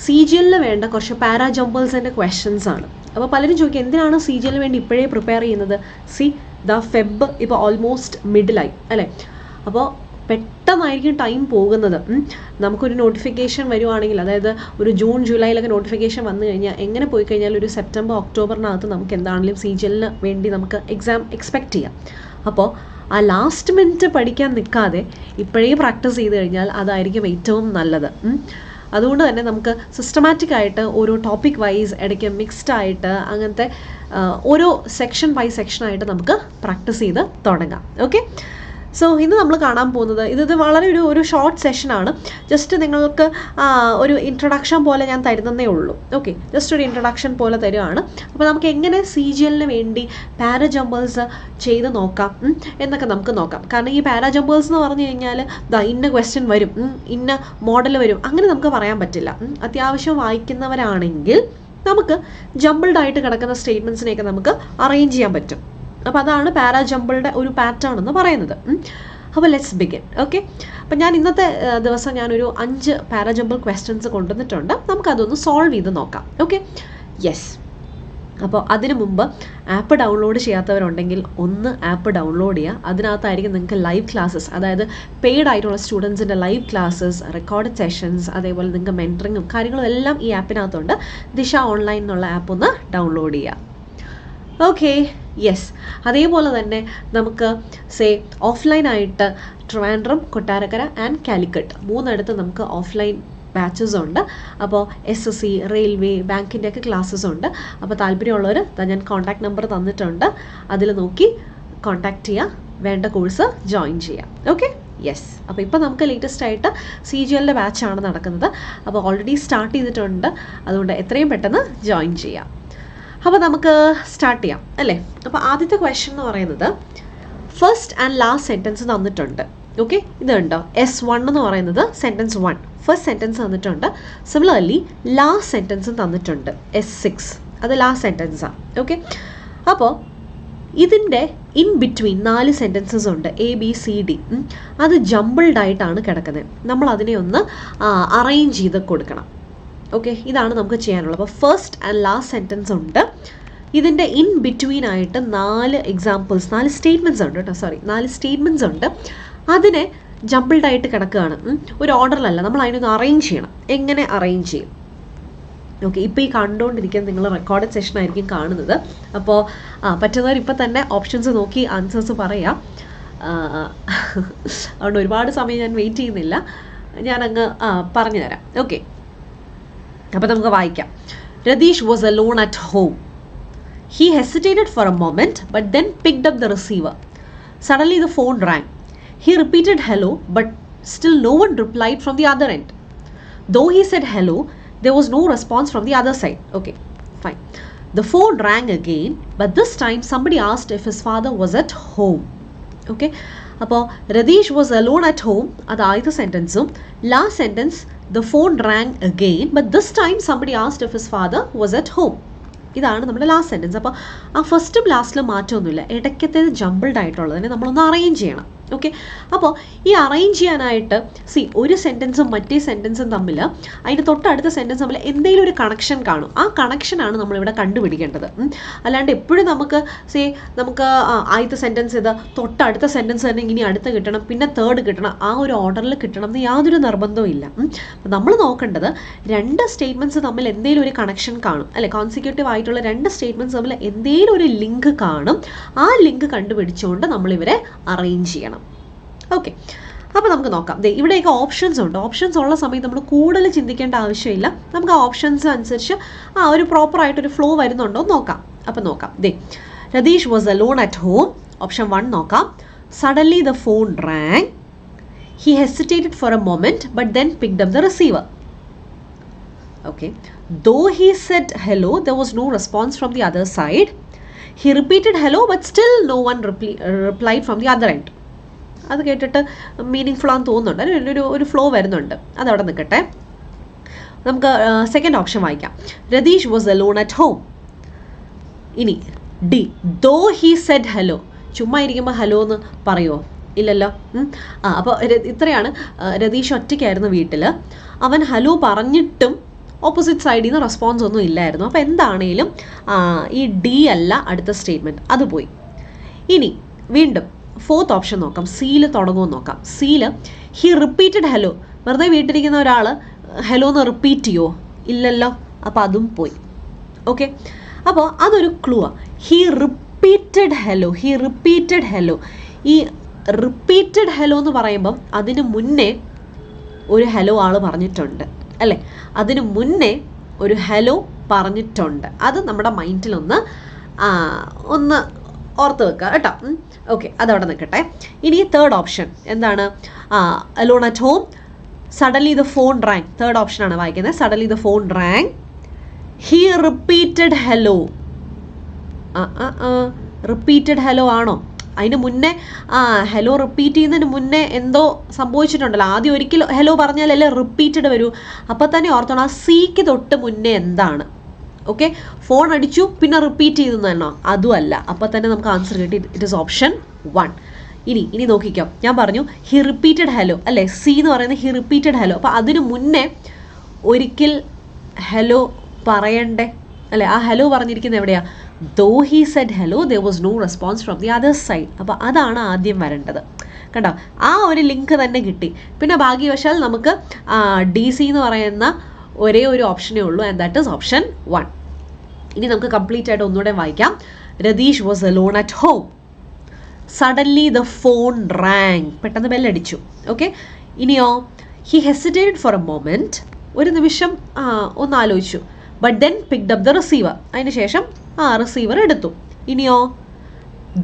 CGL വേണ്ട കുറച്ച് para ജമ്പേഴ്സിൻ്റെ questions ആണ്. അപ്പോൾ പലരും ചോദിക്കും എന്തിനാണ് CGL വേണ്ടി ഇപ്പോഴേ പ്രിപ്പയർ ചെയ്യുന്നത്? ഫെബ് ഇപ്പോൾ ഓൾമോസ്റ്റ് മിഡിലായി അല്ലേ? അപ്പോൾ പെട്ടെന്നായിരിക്കും ടൈം പോകുന്നത്. നമുക്കൊരു നോട്ടിഫിക്കേഷൻ വരുവാണെങ്കിൽ, അതായത് ഒരു ജൂൺ ജൂലൈയിലൊക്കെ നോട്ടിഫിക്കേഷൻ വന്നു കഴിഞ്ഞാൽ എങ്ങനെ പോയി കഴിഞ്ഞാൽ ഒരു സെപ്റ്റംബർ ഒക്ടോബറിനകത്ത് നമുക്ക് എന്താണെങ്കിലും CGL വേണ്ടി നമുക്ക് എക്സാം എക്സ്പെക്റ്റ് ചെയ്യാം. അപ്പോൾ ആ ലാസ്റ്റ് മിനിറ്റ് പഠിക്കാൻ നിൽക്കാതെ ഇപ്പോഴേ പ്രാക്ടീസ് ചെയ്ത് കഴിഞ്ഞാൽ അതായിരിക്കും ഏറ്റവും നല്ലത്. അതുകൊണ്ട് തന്നെ നമുക്ക് സിസ്റ്റമാറ്റിക് ആയിട്ട് ഓരോ ടോപ്പിക് വൈസ് ഇടയ്ക്ക് മിക്സ്ഡ് ആയിട്ട് അങ്ങനത്തെ ഓരോ സെക്ഷൻ ബൈ സെക്ഷനായിട്ട് നമുക്ക് പ്രാക്ടീസ് ചെയ്ത് തുടങ്ങാം. ഓക്കെ, സോ ഇന്ന് നമ്മൾ കാണാൻ പോകുന്നത് ഇത് വളരെ ഒരു ഷോർട്ട് സെഷനാണ്. ജസ്റ്റ് നിങ്ങൾക്ക് ഒരു ഇൻട്രൊഡക്ഷൻ പോലെ ഞാൻ തരുന്നതേ ഉള്ളൂ. ഓക്കെ, ജസ്റ്റ് ഒരു ഇൻട്രൊഡക്ഷൻ പോലെ തരുവാണ്. അപ്പോൾ നമുക്ക് എങ്ങനെ CGL വേണ്ടി പാരാ ജമ്പേഴ്സ് ചെയ്ത് നോക്കാം എന്നൊക്കെ നമുക്ക് നോക്കാം. കാരണം ഈ പാരാ ജമ്പേഴ്സ് എന്ന് പറഞ്ഞു കഴിഞ്ഞാൽ ഇന്ന ക്വസ്റ്റ്യൻ വരും, ഇന്ന മോഡൽ വരും, അങ്ങനെ നമുക്ക് പറയാൻ പറ്റില്ല. അത്യാവശ്യം വായിക്കുന്നവരാണെങ്കിൽ നമുക്ക് ജമ്പിൾഡ് ആയിട്ട് കിടക്കുന്ന സ്റ്റേറ്റ്മെൻറ്റ്സിനെയൊക്കെ നമുക്ക് അറേഞ്ച് ചെയ്യാൻ പറ്റും. അപ്പോൾ അതാണ് പാരാ ജമ്പിളുടെ ഒരു പാറ്റേൺ എന്ന് പറയുന്നത്. അപ്പോൾ ലെറ്റ്സ് ബിഗിൻ. ഓക്കെ, അപ്പം ഞാൻ ഇന്നത്തെ ദിവസം ഞാനൊരു 5 പാരാ ജമ്പിൾ ക്വസ്റ്റ്യൻസ് കൊണ്ടുവന്നിട്ടുണ്ട്. നമുക്കതൊന്ന് സോൾവ് ചെയ്ത് നോക്കാം. Okay, yes. അപ്പോൾ അതിനു മുമ്പ് ആപ്പ് ഡൗൺലോഡ് ചെയ്യാത്തവരുണ്ടെങ്കിൽ ഒന്ന് ആപ്പ് ഡൗൺലോഡ് ചെയ്യുക. അതിനകത്തായിരിക്കും നിങ്ങൾക്ക് ലൈവ് ക്ലാസ്സസ്, അതായത് പെയ്ഡ് ആയിട്ടുള്ള സ്റ്റുഡൻസിൻ്റെ ലൈവ് ക്ലാസ്സസ്, റെക്കോർഡ് സെഷൻസ്, അതേപോലെ നിങ്ങൾക്ക് മെൻറ്ററിങ്ങും കാര്യങ്ങളും എല്ലാം ഈ ആപ്പിനകത്തുണ്ട്. ദിശ ഓൺലൈൻ എന്നുള്ള ആപ്പ് ഒന്ന് ഡൗൺലോഡ് ചെയ്യുക. Okay, yes. അതേപോലെ തന്നെ നമുക്ക് ഓഫ്ലൈനായിട്ട് ട്രിവാൻഡ്രം, കൊട്ടാരക്കര ആൻഡ് കാലിക്കറ്റ് 3 നമുക്ക് ഓഫ്ലൈൻ ബാച്ചസ് ഉണ്ട്. അപ്പോൾ SSC, റെയിൽവേ, ബാങ്കിൻ്റെയൊക്കെ ക്ലാസ്സസ് ഉണ്ട്. അപ്പോൾ താല്പര്യമുള്ളവർ ഞാൻ കോൺടാക്ട് നമ്പർ തന്നിട്ടുണ്ട്, അതിൽ നോക്കി കോൺടാക്ട് ചെയ്യുക, വേണ്ട കോഴ്സ് ജോയിൻ ചെയ്യാം. Okay, yes. അപ്പോൾ ഇപ്പോൾ നമുക്ക് ലേറ്റസ്റ്റ് ആയിട്ട് CGL ബാച്ചാണ് നടക്കുന്നത്. അപ്പോൾ ഓൾറെഡി സ്റ്റാർട്ട് ചെയ്തിട്ടുണ്ട്, അതുകൊണ്ട് എത്രയും പെട്ടെന്ന് ജോയിൻ ചെയ്യാം. അപ്പോൾ നമുക്ക് സ്റ്റാർട്ട് ചെയ്യാം അല്ലേ? അപ്പോൾ ആദ്യത്തെ ക്വസ്റ്റ്യൻ എന്ന് പറയുന്നത് ഫസ്റ്റ് ആൻഡ് ലാസ്റ്റ് സെൻറ്റൻസ് തന്നിട്ടുണ്ട്. ഓക്കെ, ഇത് കണ്ടോ, S1 എന്ന് പറയുന്നത് സെൻറ്റൻസ് 1, ഫസ്റ്റ് സെൻറ്റൻസ് തന്നിട്ടുണ്ട്. സിമിലർലി ലാസ്റ്റ് സെൻറ്റൻസും തന്നിട്ടുണ്ട്, S6, അത് ലാസ്റ്റ് സെൻറ്റൻസാണ്. ഓക്കെ, അപ്പോൾ ഇതിൻ്റെ ഇൻ ബിറ്റ്വീൻ 4 സെൻറ്റൻസസ് ഉണ്ട്, ABCD. അത് ജമ്പിൾഡ് ആയിട്ടാണ് കിടക്കുന്നത്. നമ്മൾ അതിനെ ഒന്ന് അറേഞ്ച് ചെയ്ത് കൊടുക്കണം. ഓക്കെ, ഇതാണ് നമുക്ക് ചെയ്യാനുള്ളത്. അപ്പോൾ ഫസ്റ്റ് ആൻഡ് ലാസ്റ്റ് സെൻറ്റൻസ് ഉണ്ട്. ഇതിൻ്റെ ഇൻ ബിറ്റ്വീൻ ആയിട്ട് 4 എക്സാമ്പിൾസ്, 4 സ്റ്റേറ്റ്മെൻറ്റ്സ് ഉണ്ട് കേട്ടോ, 4 സ്റ്റേറ്റ്മെൻറ്റ്സ് ഉണ്ട്. അതിനെ ജമ്പിൾഡ് ആയിട്ട് കിടക്കുകയാണ്. ഒരു ഓർഡറിലല്ല, നമ്മൾ അതിനൊന്ന് അറേഞ്ച് ചെയ്യണം. എങ്ങനെ അറേഞ്ച് ചെയ്യും? ഓക്കെ, ഇപ്പോൾ ഈ കണ്ടുകൊണ്ടിരിക്കുന്നത് നിങ്ങൾ റെക്കോർഡ് സെഷൻ ആയിരിക്കും കാണുന്നത്. അപ്പോൾ പറ്റുന്നവർ ഇപ്പോൾ തന്നെ ഓപ്ഷൻസ് നോക്കി ആൻസേഴ്സ് പറയാം. അതുകൊണ്ട് ഒരുപാട് സമയം ഞാൻ വെയിറ്റ് ചെയ്യുന്നില്ല, ഞാനങ്ങ് പറഞ്ഞു തരാം. ഓക്കെ, അപ്പോൾ നമുക്ക് വായിക്കാം. Ratheesh was alone at home. He hesitated for a moment but then picked up the receiver. Suddenly the phone rang. He repeated hello but still no one replied from the other end. Though he said hello, there was no response from the other side. Okay, fine. The phone rang again but this time somebody asked if his father was at home. Okay, അപ്പോൾ Ratheesh was alone at home, അത് ആദ്യത്തെ സെൻറ്റൻസും. Last sentence the phone rang again but this time somebody asked if his father was at home. ഇതാണ് നമ്മുടെ last sentence. അപ്പോൾ ആ ഫസ്റ്റും ലാസ്റ്റിലും മാറ്റമൊന്നുമില്ല, ഇടയ്ക്കത്തേത് jumbled ആയിട്ടുള്ളതിനെ നമ്മളൊന്ന് അറേഞ്ച് ചെയ്യണം. ഓക്കെ, അപ്പോൾ ഈ അറേഞ്ച് ചെയ്യാനായിട്ട് ഒരു സെൻറ്റൻസും മറ്റേ സെൻറ്റൻസും തമ്മിൽ, അതിൻ്റെ തൊട്ടടുത്ത സെൻറ്റൻസ് തമ്മിൽ എന്തെങ്കിലും ഒരു കണക്ഷൻ കാണും. ആ കണക്ഷനാണ് നമ്മളിവിടെ കണ്ടുപിടിക്കേണ്ടത്. അല്ലാണ്ട് എപ്പോഴും നമുക്ക് ആദ്യത്തെ സെൻറ്റൻസ് ഇത്, തൊട്ടടുത്ത സെൻറ്റൻസ് തന്നെ ഇനി അടുത്ത് കിട്ടണം, പിന്നെ തേർഡ് കിട്ടണം, ആ ഒരു ഓർഡറിൽ കിട്ടണം എന്ന് യാതൊരു നിർബന്ധവും ഇല്ല. നമ്മൾ നോക്കേണ്ടത് 2 സ്റ്റേറ്റ്മെൻറ്റ്സ് തമ്മിൽ എന്തെങ്കിലും ഒരു കണക്ഷൻ കാണും അല്ലെ? കോൺസിക്യൂട്ടീവ് ആയിട്ടുള്ള 2 സ്റ്റേറ്റ്മെൻറ്റ്സ് തമ്മിൽ എന്തെങ്കിലും ഒരു ലിങ്ക് കാണും. ആ ലിങ്ക് കണ്ടുപിടിച്ചുകൊണ്ട് നമ്മളിവരെ അറേഞ്ച് ചെയ്യണം. ഓക്കെ, അപ്പോൾ നമുക്ക് നോക്കാം. ഇവിടെയൊക്കെ ഓപ്ഷൻസ് ഉണ്ട്. ഓപ്ഷൻസ് ഉള്ള സമയത്ത് നമ്മൾ കൂടുതൽ ചിന്തിക്കേണ്ട ആവശ്യമില്ല. നമുക്ക് ആ ഓപ്ഷൻസ് അനുസരിച്ച് ഒരു പ്രോപ്പറായിട്ടൊരു ഫ്ലോ വരുന്നുണ്ടോ എന്ന് നോക്കാം. അപ്പം നോക്കാം. Ratheesh was alone at home, option 1 നോക്കാം. Suddenly the phone rang. He hesitated for a moment but then picked up the receiver. Okay, though he said hello, there was no response from the other side. He repeated hello but still no one replied from the other end. അത് കേട്ടിട്ട് meaning full ആണെന്ന് തോന്നുന്നുണ്ട്, ഒരു flow വരുന്നുണ്ട്. അതവിടെ നിൽക്കട്ടെ. നമുക്ക് second option വായിക്കാം. Ratheesh was alone at home. ഇനി D, though he said hello. ചുമ്മാ ഇരിക്കുമ്പോൾ ഹലോ എന്ന് പറയുമോ? ഇല്ലല്ലോ. അപ്പോൾ ഇത്രയാണ്. രതീഷ് ഒറ്റയ്ക്കായിരുന്നു വീട്ടിൽ. അവൻ ഹലോ പറഞ്ഞിട്ടും ഓപ്പോസിറ്റ് സൈഡിൽ നിന്ന് റെസ്പോൺസ് ഒന്നും ഇല്ലായിരുന്നു. അപ്പോൾ എന്താണേലും ഈ ഡി അല്ല അടുത്ത സ്റ്റേറ്റ്മെൻറ്റ്, അത് പോയി. ഇനി വീണ്ടും 4th ഓപ്ഷൻ നോക്കാം. സിയിൽ തുടങ്ങുമെന്ന് നോക്കാം. സിയിൽ ഹി റിപ്പീറ്റഡ് ഹലോ. വെറുതെ വീട്ടിലിരിക്കുന്ന ഒരാൾ ഹലോ എന്ന് റിപ്പീറ്റ് ചെയ്യുമോ? ഇല്ലല്ലോ. അപ്പോൾ അതും പോയി. ഓക്കെ, അപ്പോൾ അതൊരു ക്ലൂ ആണ്. He repeated hello. He repeated hello. ഈ റിപ്പീറ്റഡ് ഹലോ എന്ന് പറയുമ്പം അതിന് മുന്നേ ഒരു ഹലോ ആൾ പറഞ്ഞിട്ടുണ്ട് അല്ലേ? അതിന് മുന്നേ ഒരു ഹലോ പറഞ്ഞിട്ടുണ്ട്. അത് നമ്മുടെ മൈൻഡിലൊന്ന് ഓർത്ത് വെക്കുക കേട്ടോ. ഓക്കെ, അതവിടെ നിൽക്കട്ടെ. ഇനി 3rd ഓപ്ഷൻ എന്താണ്? Alone at home. Suddenly the phone rang. 3rd ഓപ്ഷനാണ് വായിക്കുന്നത്. Suddenly the phone rang. He repeated hello. Repeated hello ആണോ? അതിന് മുന്നേ ഹലോ റിപ്പീറ്റ് ചെയ്യുന്നതിന് മുന്നേ എന്തോ സംഭവിച്ചിട്ടുണ്ടല്ലോ. ആദ്യം ഒരിക്കൽ ഹലോ പറഞ്ഞാലല്ലേ റിപ്പീറ്റഡ് വരൂ. അപ്പോൾ തന്നെ ഓർത്തോണം ആ സിക്ക് തൊട്ട് മുന്നേ എന്താണ്. ഓക്കെ, ഫോൺ അടിച്ചു പിന്നെ റിപ്പീറ്റ് ചെയ്തെന്നാണോ? അതും അല്ല. അപ്പോൾ തന്നെ നമുക്ക് ആൻസർ കിട്ടി. It is option 1. ഇനി നോക്കിക്കോ, ഞാൻ പറഞ്ഞു ഹി റിപ്പീറ്റഡ് ഹലോ അല്ലേ? സി എന്ന് പറയുന്നത് ഹി റിപ്പീറ്റഡ് ഹലോ. അപ്പോൾ അതിന് മുന്നേ ഒരിക്കൽ ഹലോ പറയണ്ടേ അല്ലേ? ആ ഹലോ പറഞ്ഞിരിക്കുന്നത് എവിടെയാണ്? Though he said hello there was no response from the other side. അപ്പോൾ അതാണ് ആദ്യം വരേണ്ടത്. കണ്ടോ, ആ ഒരു ലിങ്ക് തന്നെ കിട്ടി. പിന്നെ ഭാഗ്യവശാൽ നമുക്ക് ഡി സി എന്ന് പറയുന്ന ഒരേ ഒരു ഓപ്ഷനേ ഉള്ളൂ, ആൻഡ് ദാറ്റ് ഈസ് ഓപ്ഷൻ 1. ഇനി നമുക്ക് കംപ്ലീറ്റ് ആയിട്ട് ഒന്നുകൂടെ വായിക്കാം. Ratheesh was alone at home. Suddenly the phone rang. പെട്ടെന്ന് ബെല്ലടിച്ചു. ഓക്കെ, ഇനിയോ he hesitated for a moment. ഒരു നിമിഷം ഒന്ന് ആലോചിച്ചു. But then picked up the receiver. അതിന് ശേഷം റിസീവർ എടുത്തു. ഇനിയോ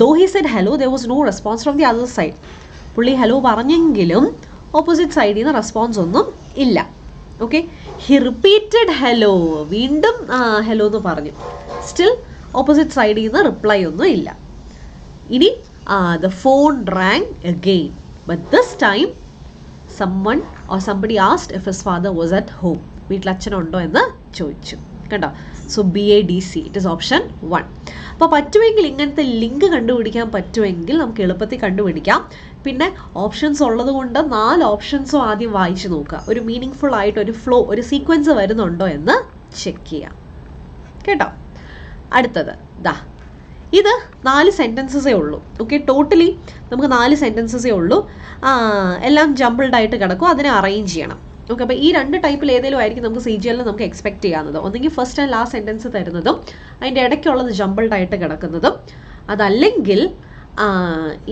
though he said hello there was no response from the other side. പുള്ളി ഹലോ പറഞ്ഞെങ്കിലും ഓപ്പോസിറ്റ് സൈഡിൽ നിന്ന് റെസ്പോൺസ് ഒന്നും ഇല്ല. Okay, he repeated hello. വീണ്ടും ഹലോ എന്ന് പറഞ്ഞു. സ്റ്റിൽ ഓപ്പോസിറ്റ് സൈഡിൽ നിന്ന് റിപ്ലൈ ഒന്നും ഇല്ല. ഇനി the phone rang again. But this time someone or somebody asked if his father was at home. വീട്ടിൽ അച്ഛനുണ്ടോ എന്ന് ചോദിച്ചു. കണ്ടോ? So BADC, it is option 1. അപ്പോൾ പറ്റുമെങ്കിൽ ഇങ്ങനത്തെ ലിങ്ക് കണ്ടുപിടിക്കാൻ പറ്റുമെങ്കിൽ നമുക്ക് എളുപ്പത്തിൽ കണ്ടുപിടിക്കാം. പിന്നെ ഓപ്ഷൻസ് ഉള്ളത് കൊണ്ട് 4 ഓപ്ഷൻസും ആദ്യം വായിച്ചു നോക്കുക. ഒരു മീനിങ് ഫുൾ ആയിട്ട് ഒരു ഫ്ലോ, ഒരു സീക്വൻസ് വരുന്നുണ്ടോ എന്ന് ചെക്ക് ചെയ്യാം കേട്ടോ. അടുത്തത് ഇത് 4 സെൻറ്റൻസസേ ഉള്ളൂ. ഓക്കെ, ടോട്ടലി നമുക്ക് 4 സെൻറ്റൻസസേ ഉള്ളൂ. എല്ലാം ജംബിൾഡ് ആയിട്ട് കിടക്കും. അതിനെ അറേഞ്ച് ചെയ്യണം. ഓക്കെ, അപ്പോൾ ഈ 2 ടൈപ്പിൽ ഏതെങ്കിലും ആയിരിക്കും നമുക്ക് CGL നമുക്ക് എക്സ്പെക്ട് ചെയ്യാവുന്നത്. ഒന്നെങ്കിൽ ഫസ്റ്റ് ആൻഡ് ലാസ്റ്റ് സെൻറ്റൻസ് തരുന്നതും അതിൻ്റെ ഇടയ്ക്കുള്ളത് ജംബിൾഡ് ആയിട്ട് കിടക്കുന്നതും, അതല്ലെങ്കിൽ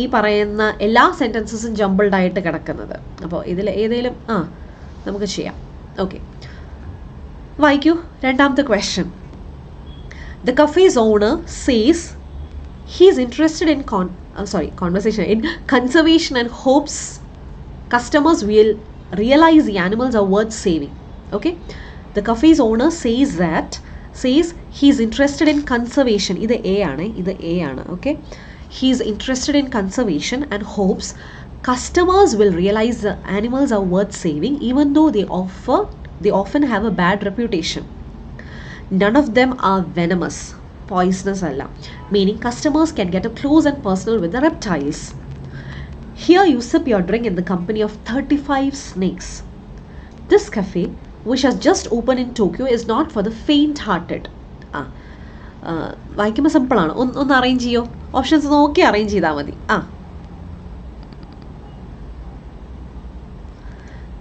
ഈ പറയുന്ന എല്ലാ സെൻറ്റൻസസും ജംബിൾഡ് ആയിട്ട് കിടക്കുന്നത്. അപ്പോൾ ഇതിൽ ഏതെങ്കിലും നമുക്ക് ചെയ്യാം. ഓക്കെ, വായിക്കൂ. രണ്ടാമത്തെ question. The cafe's owner says he is interested in conservation and hopes customers will realize the animals are worth saving. Okay, the cafe's owner says he is interested in conservation. ഇത് A ആണ്. Okay, he is interested in conservation and hopes customers will realize the animals are worth saving even though they often have a bad reputation. None of them are venomous. Poisonous alla. Meaning customers can get up close and personal with the reptiles. Here you sip your drink in the company of 35 snakes. This cafe, which has just opened in Tokyo, is not for the faint-hearted. വായിക്കുമ്പോൾ സിമ്പിളാണ്. ഒന്ന് arrange ചെയ്യോ? Options നോക്കി arrange ചെയ്താൽ മതി.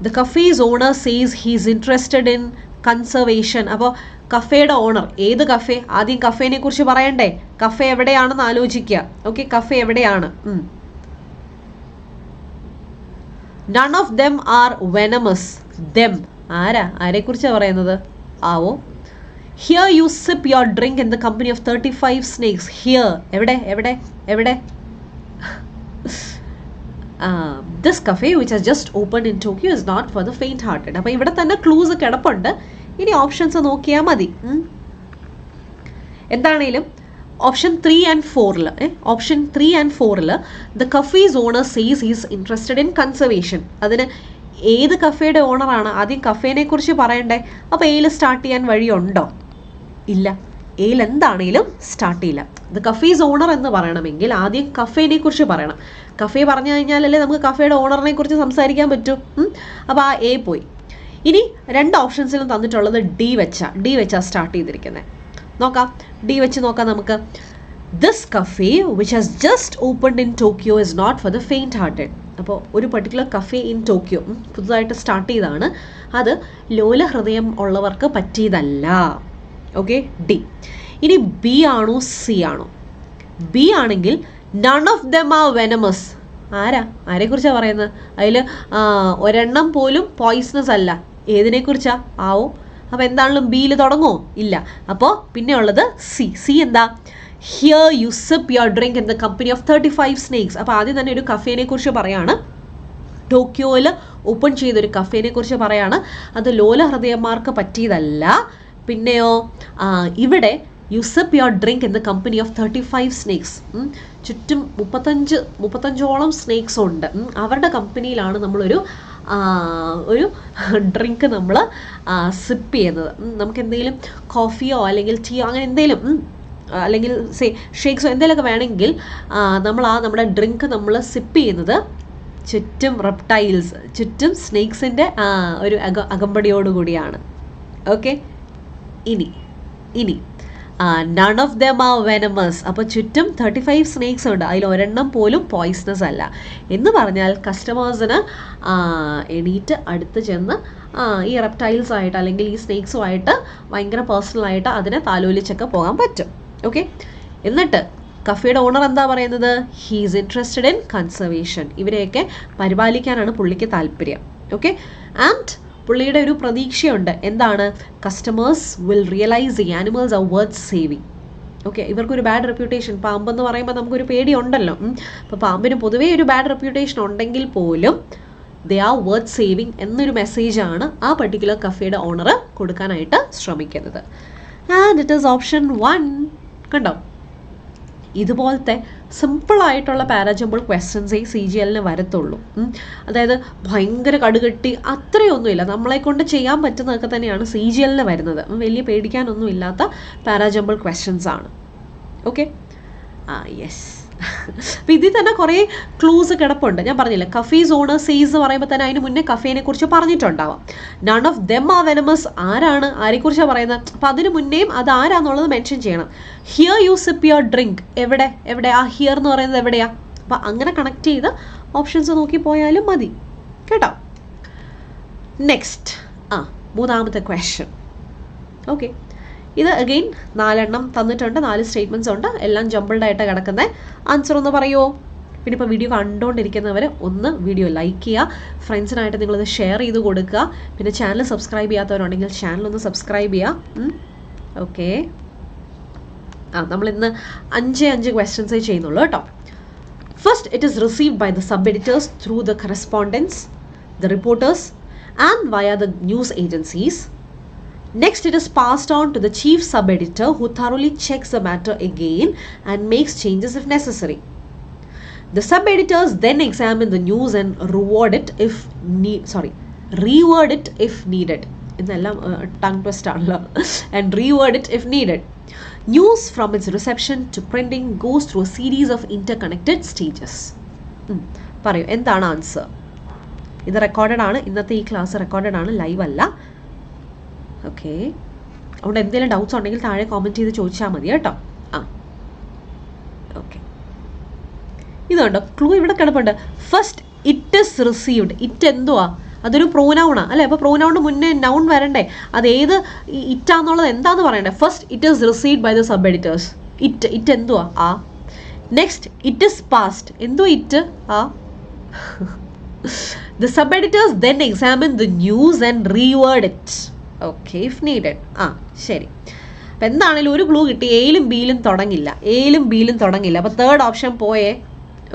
The cafe's owner says he is interested in conservation. അപ്പോൾ കഫേയുടെ owner, ഏത് cafe? ആദ്യം കഫേനെ കുറിച്ച് പറയണ്ടേ? കഫേ എവിടെയാണെന്ന് ആലോചിക്കുക. ഓക്കെ, കഫേ എവിടെയാണ്? None of them are venomous. Them ആരെക്കുറിച്ചാണ് പറയുന്നത്? ആവോ. Here you sip your drink in the company of 35 snakes. Here എവിടെ? This cafe which has just opened in Tokyo is not for the faint hearted. അപ്പോൾ ഇവിടെ തന്നെ clues കിടപ്പുണ്ട്. ഇനി options നോക്കിയാൽ മതി. എന്താണേലും option 3 and 4 the cafe's owner says he's interested in conservation. അതിന് ഏത് കഫേയുടെ ഓണറാണ്? ആദ്യം കഫേനെ കുറിച്ച് പറയണ്ടേ? അപ്പോൾ എയിൽ സ്റ്റാർട്ട് ചെയ്യാൻ വഴിയുണ്ടോ? ഇല്ല. എയിൽ എന്താണേലും സ്റ്റാർട്ട് ചെയ്യില്ല. ദ കഫേസ് ഓണർ എന്ന് പറയണമെങ്കിൽ ആദ്യം കഫേനെ കുറിച്ച് പറയണം. കഫേ പറഞ്ഞു കഴിഞ്ഞാലല്ലേ നമുക്ക് കഫേയുടെ ഓണറിനെ കുറിച്ച് സംസാരിക്കാൻ പറ്റൂ. അപ്പോൾ A പോയി. ഇനി 2 ഓപ്ഷൻസിലും തന്നിട്ടുള്ളത് ഡി വെച്ചാണ് സ്റ്റാർട്ട് ചെയ്തിരിക്കുന്നത്. നോക്കാം, ഡി വെച്ച് നോക്കാം നമുക്ക്. This cafe which has just opened in Tokyo is not for the faint hearted. അപ്പോൾ ഒരു പർട്ടിക്കുലർ കഫേ ഇൻ ടോക്കിയോ പുതുതായിട്ട് സ്റ്റാർട്ട് ചെയ്തതാണ്, അത് ലോല ഹൃദയം ഉള്ളവർക്ക് പറ്റിയതല്ല. Okay, D. ഇനി ബി ആണോ സി ആണോ? ബി ആണെങ്കിൽ none of them are venomous. ആരെക്കുറിച്ചാണ് പറയുന്നത്? അതിൽ ഒരെണ്ണം പോലും പോയിസണസ് അല്ല. ഏതിനെക്കുറിച്ചാണ് ആവോ? അപ്പോൾ എന്താണെങ്കിലും ബിയിൽ തുടങ്ങുമോ? ഇല്ല. അപ്പോൾ പിന്നെ ഉള്ളത് സി എന്താ? Here you sip your drink in the company of 35 snakes. അപ്പോൾ ആദ്യം തന്നെ ഒരു കഫേനെ കുറിച്ച് പറയാണ്, ടോക്കിയോയിൽ ഓപ്പൺ ചെയ്തൊരു കഫേനെ കുറിച്ച് പറയാണ്. അത് ലോല ഹൃദയന്മാർക്ക് പറ്റിയതല്ല. പിന്നെയോ ഇവിടെ you sip your drink in the company of 35 snakes. ചുറ്റും 35ഓളം സ്നേക്സ് ഉണ്ട്. അവരുടെ കമ്പനിയിലാണ് നമ്മളൊരു ഡ്രിങ്ക് നമ്മൾ സിപ്പ് ചെയ്യുന്നത്. നമുക്ക് എന്തെങ്കിലും കോഫിയോ അല്ലെങ്കിൽ ടീയോ അങ്ങനെ എന്തെങ്കിലും അല്ലെങ്കിൽ ഷേക്സോ എന്തെങ്കിലുമൊക്കെ വേണമെങ്കിൽ നമ്മുടെ ഡ്രിങ്ക് നമ്മൾ സിപ്പ് ചെയ്യുന്നത് ചുറ്റും റെപ്റ്റൈൽസ്, ചുറ്റും സ്നേക്സിൻ്റെ ഒരു അകമ്പടിയോടുകൂടിയാണ്. ഓക്കെ, ഇനി none of them are venomous. അപ്പോൾ ചുറ്റും 35 സ്നേക്സ് ഉണ്ട്, അതിൽ ഒരെണ്ണം പോലും പോയിസണസ് അല്ല എന്ന് പറഞ്ഞാൽ കസ്റ്റമേഴ്സിന് എണീറ്റ് അടുത്ത് ചെന്ന് ഈ റെപ്റ്റൈൽസുമായിട്ട് അല്ലെങ്കിൽ ഈ സ്നേക്സുമായിട്ട് ഭയങ്കര പേഴ്സണലായിട്ട് അതിനെ താലോലിച്ചൊക്കെ പോകാൻ പറ്റും. ഓക്കെ, എന്നിട്ട് കഫേയുടെ ഓണർ എന്താ പറയുന്നത്? He's interested in conservation. ഇവരെയൊക്കെ പരിപാലിക്കാനാണ് പുള്ളിക്ക് താല്പര്യം. ഓക്കെ, ആൻഡ് പുള്ളിയുടെ ഒരു പ്രതീക്ഷയുണ്ട്. എന്താണ്? Customers will realise the animals are worth saving. Okay, ഇവർക്കൊരു ബാഡ് റെപ്യൂട്ടേഷൻ, പാമ്പെന്ന് പറയുമ്പോൾ നമുക്കൊരു പേടിയുണ്ടല്ലോ. അപ്പോൾ പാമ്പിന് പൊതുവേ ഒരു ബാഡ് റെപ്യൂട്ടേഷൻ ഉണ്ടെങ്കിൽ പോലും ദേ ആർ വർത്ത് സേവിങ് എന്നൊരു മെസ്സേജാണ് ആ പർട്ടിക്കുലർ കഫേയുടെ ഓണർ കൊടുക്കാനായിട്ട് ശ്രമിക്കുന്നത്. And it is option 1. കണ്ടോ, ഇതുപോലത്തെ സിമ്പിളായിട്ടുള്ള പാരാജമ്പിൾ ക്വസ്റ്റ്യൻസേ CGL വരത്തുള്ളൂ. അതായത് ഭയങ്കര കടുകെട്ടി അത്രയൊന്നുമില്ല, നമ്മളെ കൊണ്ട് ചെയ്യാൻ പറ്റുന്നതൊക്കെ തന്നെയാണ് CGL വരുന്നത്. വലിയ പേടിക്കാനൊന്നും ഇല്ലാത്ത പാരാജമ്പിൾ ക്വസ്റ്റ്യൻസ് ആണ്. Okay, yes. അപ്പോൾ ഇതിൽ തന്നെ കുറേ ക്ലൂസ് കിടപ്പുണ്ട്. ഞാൻ പറഞ്ഞില്ല, കഫേ ഓണർ സീസ് എന്ന് പറയുമ്പോൾ തന്നെ അതിന് മുന്നേ കഫേനെ കുറിച്ച് പറഞ്ഞിട്ടുണ്ടാവാം. None of them are venomous ആരെക്കുറിച്ചാണ് പറയുന്നത്? അപ്പം അതിന് മുന്നേയും അത് ആരാന്നുള്ളത് മെൻഷൻ ചെയ്യണം. Here you sip your drink. എവിടെ ആ ഹിയർ എന്ന് പറയുന്നത് എവിടെയാ? അപ്പം അങ്ങനെ കണക്ട് ചെയ്ത് ഓപ്ഷൻസ് നോക്കി പോയാലും മതി കേട്ടോ. നെക്സ്റ്റ്, മൂന്നാമത്തെ ക്വസ്റ്റ്യൻ. ഓക്കെ, ഇത് അഗെയിൻ 4 എണ്ണം തന്നിട്ടുണ്ട്, 4 സ്റ്റേറ്റ്മെൻറ്റ്സ് ഉണ്ട്, എല്ലാം ജമ്പിൾഡ് ആയിട്ട് കിടക്കുന്നത്. ആൻസർ ഒന്ന് പറയുമോ? പിന്നെ ഇപ്പോൾ വീഡിയോ കണ്ടുകൊണ്ടിരിക്കുന്നവർ ഒന്ന് വീഡിയോ ലൈക്ക് ചെയ്യുക, ഫ്രണ്ട്സിനായിട്ട് നിങ്ങളത് ഷെയർ ചെയ്ത് കൊടുക്കുക. പിന്നെ ചാനൽ സബ്സ്ക്രൈബ് ചെയ്യാത്തവരുണ്ടെങ്കിൽ ചാനലൊന്ന് സബ്സ്ക്രൈബ് ചെയ്യുക. ഓക്കെ, നമ്മളിന്ന് 5 ക്വസ്റ്റ്യൻസേ ചെയ്യുന്നുള്ളൂ കേട്ടോ. First, it is received by the sub editors through the correspondence, the reporters and via the news agencies. Next, it is passed on to the chief sub-editor who thoroughly checks the matter again and makes changes if necessary. The sub-editors then examine the news and reword it if needed. ഇതെല്ലാം tongue twist ആണല്ലോ. And reword it if needed. News from its reception to printing goes through a series of interconnected stages. പറയൂ, എന്താണ് answer? ഇത് recorded ആണ്, ഇന്നത്തെ ഈ class recorded ആണ്, live അല്ല. ഓക്കെ, അതുകൊണ്ട് എന്തെങ്കിലും ഡൗട്ട്സ് ഉണ്ടെങ്കിൽ താഴെ കോമെൻറ്റ് ചെയ്ത് ചോദിച്ചാൽ മതി കേട്ടോ. ഓക്കെ, ഇതുണ്ടോ ക്ലൂ ഇവിടെ കിടപ്പുണ്ട്. First, it is received. It എന്തുവാ? അതൊരു പ്രോനൗണാണ് അല്ലേ? അപ്പോൾ പ്രോനൗണിന് മുന്നേ നൗൺ വരണ്ടേ? അത് ഏത് ഇറ്റാന്നുള്ളത് എന്താന്ന് പറയണ്ടേ? First, it is received by the sub editors. It എന്തുവാ? Next, it is past. എന്തോ it? The sub-editors then examine the news and reword it. Okay, if needed. ശരി. അപ്പം എന്താണെങ്കിലും ഒരു ക്ലൂ കിട്ടി. എയിലും ബിയിലും തുടങ്ങില്ല. അപ്പോൾ തേർഡ് ഓപ്ഷൻ പോയേ.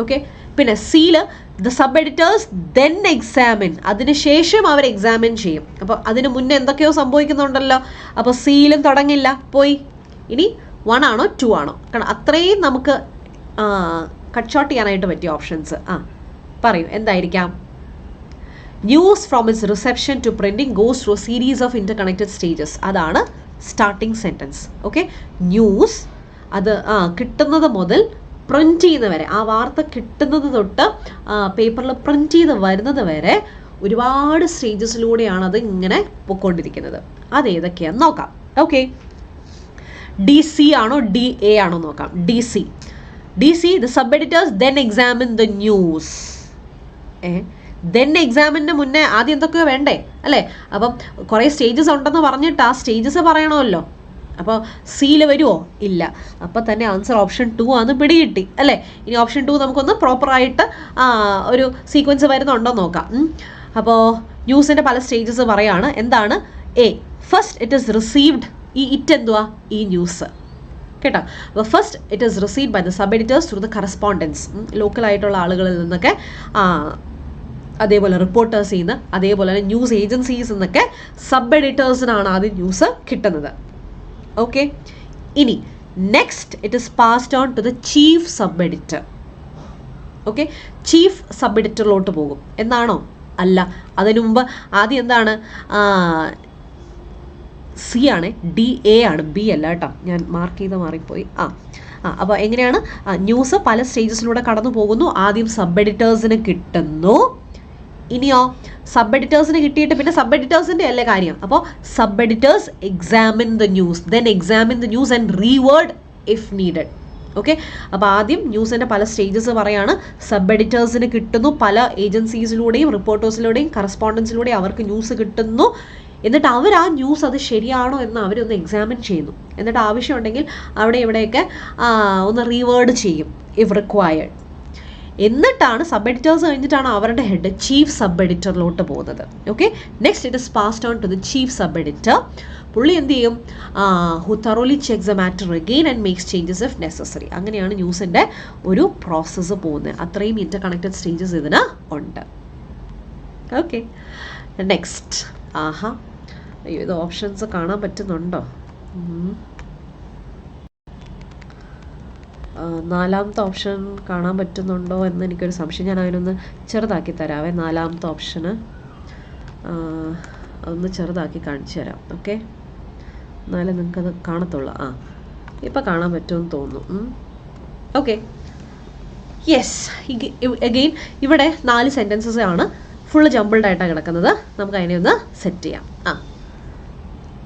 ഓക്കെ, പിന്നെ സിയിൽ the sub editors then examine. അതിനുശേഷം അവർ എക്സാമിൻ ചെയ്യും. അപ്പോൾ അതിന് മുന്നേ എന്തൊക്കെയോ സംഭവിക്കുന്നുണ്ടല്ലോ. അപ്പോൾ സിയിലും തുടങ്ങില്ല, പോയി. ഇനി 1 ആണോ 2 ആണോ? കാരണം അത്രയും നമുക്ക് കട്ട് ഷോട്ട് ചെയ്യാനായിട്ട് പറ്റിയ ഓപ്ഷൻസ്. പറയൂ, എന്തായിരിക്കാം? News from its reception to printing goes through a series of interconnected stages. അതാണ് സ്റ്റാർട്ടിംഗ് സെൻറ്റൻസ്. ഓക്കെ, ന്യൂസ് അത് കിട്ടുന്നത് മുതൽ പ്രിൻറ്റ് ചെയ്യുന്നത് വരെ, ആ വാർത്ത കിട്ടുന്നത് തൊട്ട് പേപ്പറിൽ പ്രിൻറ്റ് ചെയ്ത് വരുന്നത് വരെ ഒരുപാട് സ്റ്റേജസിലൂടെയാണ് അത് ഇങ്ങനെ പൊയ്ക്കൊണ്ടിരിക്കുന്നത്. അതേതൊക്കെയാണെന്ന് നോക്കാം. ഓക്കെ, DC ആണോ DA ആണോ നോക്കാം. DC, the sub-editors then examine the news. Then എക്സാമിന് മുന്നേ ആദ്യം എന്തൊക്കെയോ വേണ്ടേ അല്ലേ? അപ്പം കുറേ സ്റ്റേജസ് ഉണ്ടെന്ന് പറഞ്ഞിട്ട് ആ സ്റ്റേജസ് പറയണമല്ലോ. അപ്പോൾ സിയിൽ വരുമോ? ഇല്ല. അപ്പം തന്നെ ആൻസർ ഓപ്ഷൻ 2 ആണ് പിടികിട്ടി അല്ലേ? ഇനി ഓപ്ഷൻ 2 നമുക്കൊന്ന് പ്രോപ്പറായിട്ട് ഒരു സീക്വൻസ് വരുന്നുണ്ടോ നോക്കാം. അപ്പോൾ ന്യൂസിൻ്റെ പല സ്റ്റേജസ് പറയാണ്. എന്താണ്? A, first it is received. ഈ ഇറ്റ് എന്തുവാ? ഈ ന്യൂസ് കേട്ടോ. അപ്പോൾ first it is received by the sub editors through the correspondence, ലോക്കലായിട്ടുള്ള ആളുകളിൽ നിന്നൊക്കെ, അതേപോലെ റിപ്പോർട്ടേഴ്സ് ചെയ്യുന്ന, അതേപോലെ തന്നെ ന്യൂസ് ഏജൻസീസ് എന്നൊക്കെ സബ് എഡിറ്റേഴ്സിനാണ് ആദ്യം ന്യൂസ് കിട്ടുന്നത്. ഓക്കെ, ഇനി next it is passed on to the chief sub editor. Okay, chief sub എഡിറ്ററിലോട്ട് പോകും എന്നാണോ? അല്ല, അതിനു മുമ്പ് ആദ്യം എന്താണ്? സി ആണ്, DA ആണ്, B അല്ല കേട്ടോ, ഞാൻ മാർക്ക് ചെയ്ത് മാറിപ്പോയി. അപ്പോൾ എങ്ങനെയാണ്? ന്യൂസ് പല സ്റ്റേജസിലൂടെ കടന്നു പോകുന്നു. ആദ്യം സബ് എഡിറ്റേഴ്സിന് കിട്ടുന്നു. ഇനിയോ സബ് എഡിറ്റേഴ്സിന് കിട്ടിയിട്ട് പിന്നെ സബ് എഡിറ്റേഴ്സിൻ്റെ അല്ലേ കാര്യം. അപ്പോൾ sub editors examine the news, then examine the news and reword if needed. Okay, അപ്പോൾ ആദ്യം ന്യൂസിൻ്റെ പല സ്റ്റേജസ് പറയാണ്. സബ് എഡിറ്റേഴ്സിന് കിട്ടുന്നു, പല ഏജൻസീസിലൂടെയും റിപ്പോർട്ടേഴ്സിലൂടെയും കറസ്പോണ്ടൻസിലൂടെയും അവർക്ക് ന്യൂസ് കിട്ടുന്നു. എന്നിട്ട് അവർ ആ ന്യൂസ് അത് ശരിയാണോ എന്ന് അവരൊന്ന് എക്സാമിൻ ചെയ്യുന്നു. എന്നിട്ട് ആവശ്യമുണ്ടെങ്കിൽ അവിടെ ഇവിടെയൊക്കെ ഒന്ന് റീവേർഡ് ചെയ്യും ഇഫ് റിക്വയർഡ്. എന്നിട്ടാണ് സബ് എഡിറ്റേഴ്സ് കഴിഞ്ഞിട്ടാണ് അവരുടെ ഹെഡ് ചീഫ് സബ് എഡിറ്ററിലോട്ട് പോകുന്നത്. Okay, next it is passed on to the chief sub editor. പുള്ളി എന്ത് ചെയ്യും? Who thoroughly checks the matter again and makes changes if necessary. അങ്ങനെയാണ് ന്യൂസിൻ്റെ ഒരു പ്രോസസ്സ് പോകുന്നത്. അത്രയും ഇൻ്റർ കണക്റ്റഡ് സ്റ്റേജസ് ഇതിന് ഉണ്ട്. Okay, next. അയ്യോ, ഇത് ഓപ്ഷൻസ് കാണാൻ പറ്റുന്നുണ്ടോ? നാലാമത്തെ ഓപ്ഷൻ കാണാൻ പറ്റുന്നുണ്ടോ എന്ന് എനിക്കൊരു സംശയം. ഞാൻ അതിനൊന്ന് ചെറുതാക്കി തരാവേ. നാലാമത്തെ ഓപ്ഷന് അതൊന്ന് ചെറുതാക്കി കാണിച്ചു തരാം. ഓക്കെ, എന്നാലേ നിങ്ങൾക്കത് കാണത്തുള്ളൂ. ഇപ്പം കാണാൻ പറ്റുമെന്ന് തോന്നുന്നു. Okay, yes. അഗെയിൻ ഇവിടെ 4 സെൻറ്റൻസസ് ആണ്, ഫുള്ള് ജമ്പിൾഡ് ആയിട്ടാണ് കിടക്കുന്നത്. നമുക്ക് അതിനെ ഒന്ന് സെറ്റ് ചെയ്യാം.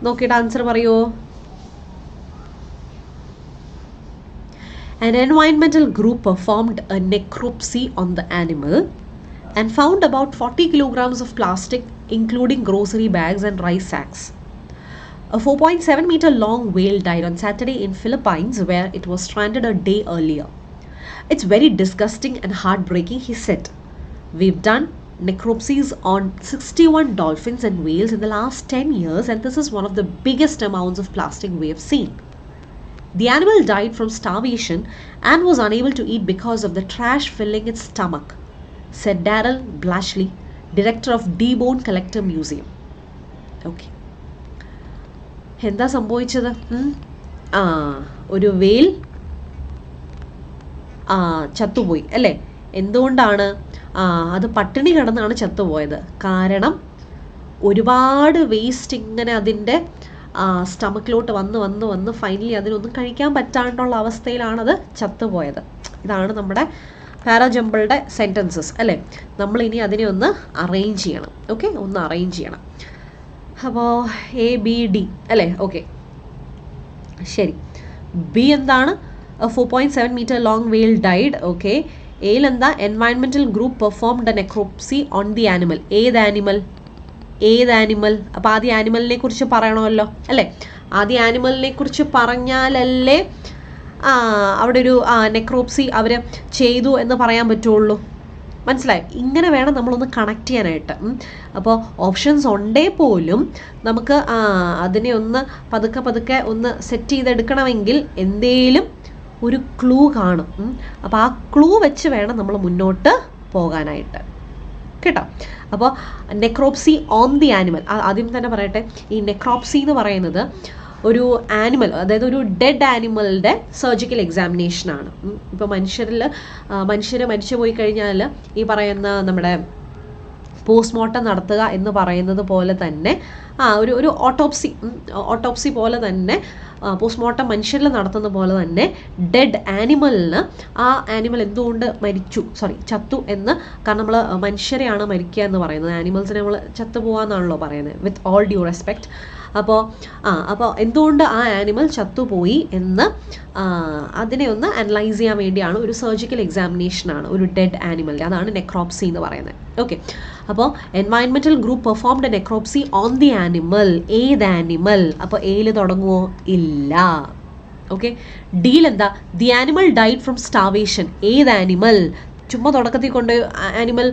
നോക്കിയിട്ട് ആൻസർ പറയുമോ? An environmental group performed a necropsy on the animal and found about 40 kilograms of plastic, including grocery bags and rice sacks. A 4.7 meter long whale died on Saturday in Philippines, where it was stranded a day earlier. It's very disgusting and heartbreaking, he said. We've done necropsies on 61 dolphins and whales in the last 10 years, and this is one of the biggest amounts of plastic we have seen. The animal died from starvation and was unable to eat because of the trash filling its stomach, said Daryl Blashley, director of Debone Collector Museum. Okay. എന്താ സംഭവിച്ചത്? ഒരു വെയിൽ ചത്തുപോയി അല്ലേ? എന്തുകൊണ്ടാണ്? അത് പട്ടിണി കിടന്നാണ് ചത്തുപോയത്. കാരണം ഒരുപാട് വേസ്റ്റ് ഇങ്ങനെ അതിൻ്റെ സ്റ്റമക്കിലോട്ട് വന്ന് ഫൈനലി അതിനൊന്നും കഴിക്കാൻ പറ്റാണ്ടുള്ള അവസ്ഥയിലാണത് ചത്തുപോയത്. ഇതാണ് നമ്മുടെ പാരാജമ്പിളുടെ സെൻറ്റൻസസ് അല്ലേ? നമ്മളിനി അതിനെ ഒന്ന് അറേഞ്ച് ചെയ്യണം. ഓക്കെ, ഒന്ന് അറേഞ്ച് ചെയ്യണം. അപ്പോൾ ABD അല്ലേ? ഓക്കെ, ശരി. B എന്താണ്? 4.7 meter long whale died. Okay, എയിൽ എന്താ? Environmental group performed a necropsy on the animal. ഏത് ആനിമൽ? അപ്പോൾ ആദ്യം ആനിമലിനെ കുറിച്ച് പറയണമല്ലോ അല്ലേ? ആദ്യം ആനിമലിനെ കുറിച്ച് പറഞ്ഞാലല്ലേ അവിടെ ഒരു നെക്രോപ്സി അവർ ചെയ്തു എന്ന് പറയാൻ പറ്റുള്ളൂ. മനസ്സിലായി? ഇങ്ങനെ വേണം നമ്മളൊന്ന് കണക്ട് ചെയ്യാനായിട്ട്. അപ്പോൾ ഓപ്ഷൻസ് ഉണ്ടേ പോലും നമുക്ക് അതിനെ ഒന്ന് പതുക്കെ ഒന്ന് സെറ്റ് ചെയ്തെടുക്കണമെങ്കിൽ എന്തേലും ഒരു ക്ലൂ കാണും. അപ്പോൾ ആ ക്ലൂ വെച്ച് വേണം നമ്മൾ മുന്നോട്ട് പോകാനായിട്ട് കേട്ടോ. അപ്പോൾ നെക്രോപ്സി ഓൺ ദി ആനിമൽ, ആദ്യം തന്നെ പറയട്ടെ, ഈ നെക്രോപ്സി എന്ന് പറയുന്നത് ഒരു ആനിമൽ, അതായത് ഒരു ഡെഡ് ആനിമലിൻ്റെ സർജിക്കൽ എക്സാമിനേഷനാണ്. ഇപ്പോൾ മനുഷ്യർ മരിച്ചു പോയി കഴിഞ്ഞാൽ ഈ പറയുന്ന നമ്മുടെ പോസ്റ്റ്മോർട്ടം നടത്തുക എന്ന് പറയുന്നത് പോലെ തന്നെ ഒരു ഓട്ടോപ്സി പോലെ തന്നെ പോസ്റ്റ്മോർട്ടം മനുഷ്യരിൽ നടത്തുന്ന പോലെ തന്നെ ഡെഡ് ആനിമലിന് ആ ആനിമൽ എന്തുകൊണ്ട് ചത്തു എന്ന്, കാരണം നമ്മൾ മനുഷ്യരെയാണ് മരിക്കുക എന്ന് പറയുന്നത്, ആനിമൽസിനെ നമ്മൾ ചത്തുപോകാന്നാണല്ലോ പറയുന്നത്, വിത്ത് ഓൾ ഡ്യൂ റെസ്പെക്റ്റ്. അപ്പോൾ എന്തുകൊണ്ട് ആ ആനിമൽ ചത്തുപോയി എന്ന് അതിനെ ഒന്ന് അനലൈസ് ചെയ്യാൻ വേണ്ടിയാണ് ഒരു സർജിക്കൽ എക്സാമിനേഷനാണ് ഒരു ഡെഡ് ആനിമലിൻ്റെ, അതാണ് നെക്രോപ്സി എന്ന് പറയുന്നത്. ഓക്കെ, അപ്പോൾ environmental group performed a necropsy on the animal. ഏത് ആനിമൽ? അപ്പോൾ എയിൽ തുടങ്ങുമോ? ഇല്ല. ഓക്കെ, ഡിയിൽ എന്താ? The animal died from starvation. ഏത് ആനിമൽ? ചുമ്മാ തുടക്കത്തിൽ കൊണ്ട് ആനിമൽ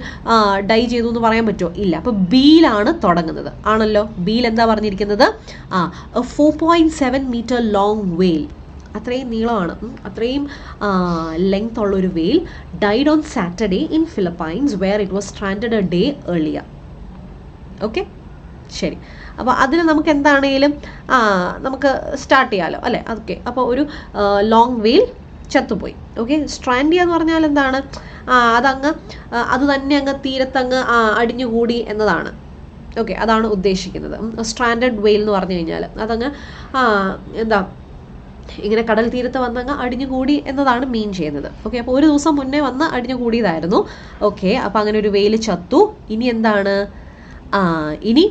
ഡൈ ചെയ്തു എന്ന് പറയാൻ പറ്റുമോ? ഇല്ല. അപ്പോൾ ബിയിലാണ് തുടങ്ങുന്നത്, ആണല്ലോ. ബിയിൽ എന്താ പറഞ്ഞിരിക്കുന്നത്? 4.7 മീറ്റർ ലോങ് വെയിൽ, അത്രയും നീളമാണ്, അത്രയും ലെങ്ത് ഉള്ളൊരു whale died on Saturday in Philippines where it was stranded a day earlier. Okay, ശരി. അപ്പോൾ അതിന് നമുക്ക് എന്താണേലും നമുക്ക് സ്റ്റാർട്ട് ചെയ്യാമല്ലോ അല്ലേ? ഓക്കെ, അപ്പോൾ ഒരു ലോങ് വെയിൽ ചത്തുപോയി. ഓക്കെ, സ്ട്രാൻഡിയ എന്ന് പറഞ്ഞാൽ എന്താണ്? അത് തന്നെ അങ്ങ് തീരത്തങ്ങ് അടിഞ്ഞുകൂടി എന്നതാണ്. ഓക്കെ, അതാണ് ഉദ്ദേശിക്കുന്നത്. സ്ട്രാൻഡഡ് വെയിൽ എന്ന് പറഞ്ഞു കഴിഞ്ഞാൽ അതങ്ങ് ഇങ്ങനെ കടൽ തീരത്ത് വന്നങ്ങ് അടിഞ്ഞുകൂടി എന്നതാണ് മീൻ ചെയ്യുന്നത്. ഓക്കെ, അപ്പോൾ ഒരു ദിവസം മുന്നേ വന്ന് അടിഞ്ഞുകൂടിയതായിരുന്നു. ഓക്കെ, അപ്പോൾ അങ്ങനെ ഒരു വെയിൽ ചത്തു. ഇനി എന്താണ്? ഇനി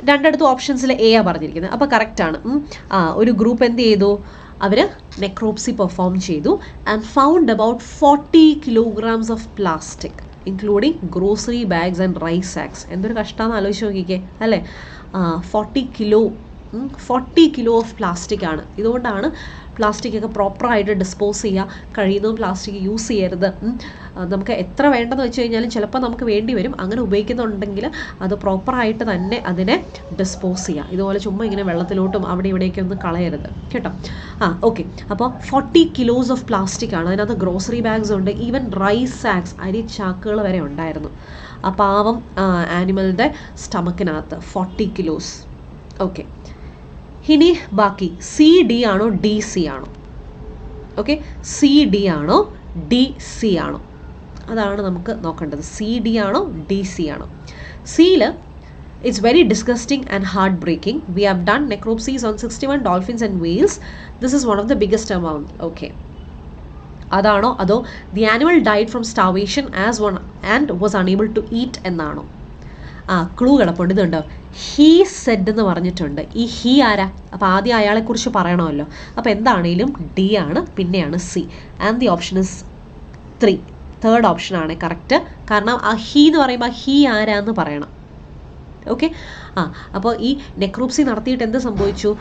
രണ്ടിടത്തും ഓപ്ഷൻസിൽ എ ആ പറഞ്ഞിരിക്കുന്നത്. അപ്പോൾ കറക്റ്റാണ്. ഒരു ഗ്രൂപ്പ് എന്ത് ചെയ്തു? അവർ നെക്രോപ്സി പെർഫോം ചെയ്തു and found about 40 kilograms of plastic including grocery bags and rice sacks. എന്തൊരു കഷ്ടമാണെന്ന് ആലോചിച്ച് നോക്കിക്കേ അല്ലേ? 40 കിലോ ഓഫ് പ്ലാസ്റ്റിക് ആണ്. ഇതുകൊണ്ടാണ് പ്ലാസ്റ്റിക്കൊക്കെ പ്രോപ്പറായിട്ട് ഡിസ്പോസ് ചെയ്യുക, കഴിയുന്നതും പ്ലാസ്റ്റിക് യൂസ് ചെയ്യരുത്. നമുക്ക് എത്ര വേണ്ടെന്ന് വെച്ച് കഴിഞ്ഞാലും ചിലപ്പോൾ നമുക്ക് വേണ്ടി വരും. അങ്ങനെ ഉപയോഗിക്കുന്നുണ്ടെങ്കിൽ അത് പ്രോപ്പറായിട്ട് തന്നെ അതിനെ ഡിസ്പോസ് ചെയ്യുക. ഇതുപോലെ ചുമ്മാ ഇങ്ങനെ വെള്ളത്തിലോട്ടും അവിടെ ഇവിടേക്കും ഒന്നും കളയരുത് കേട്ടോ. ഓക്കെ, അപ്പോൾ 40 kilos ഓഫ് പ്ലാസ്റ്റിക് ആണ്. അതിനകത്ത് ഗ്രോസറി ബാഗ്സ് ഉണ്ട്, ഈവൻ റൈസ് സാക്സ്, അരി ചാക്കുകൾ വരെ ഉണ്ടായിരുന്നു ആ പാവം ആനിമലിൻ്റെ സ്റ്റമക്കിനകത്ത്. 40 kilos. ഓക്കെ, ഇനി ബാക്കി സി ഡി ആണോ ഡി സി ആണോ? ഓക്കെ, സി ഡി ആണോ ഡി സി ആണോ? അതാണ് നമുക്ക് നോക്കേണ്ടത്. സി ഡി ആണോ ഡി സി ആണോ? സിയിൽ it's very disgusting and heart breaking. We have done necropsies on 61 dolphins and whales. This is one of the biggest amount. Okay, അതാണോ? അതോ the animal died from starvation as one and was unable to eat എന്നാണോ? Clue കിടപ്പുണ്ട്. ഇതുണ്ടോ? He said എന്ന് പറഞ്ഞിട്ടുണ്ട്. ഈ he ആരാ? അപ്പോൾ ആദ്യം അയാളെക്കുറിച്ച് പറയണമല്ലോ. അപ്പോൾ എന്താണേലും ഡി ആണ്, പിന്നെയാണ് C. And the option is 3. Third ഓപ്ഷനാണ് കറക്റ്റ്. കാരണം ആ ഹീ എന്ന് പറയുമ്പോൾ ഹീ ആരാന്ന് പറയണം. ഓക്കെ, അപ്പോൾ ഈ നെക്രോപ്സി നടത്തിയിട്ട് എന്ത് സംഭവിച്ചു?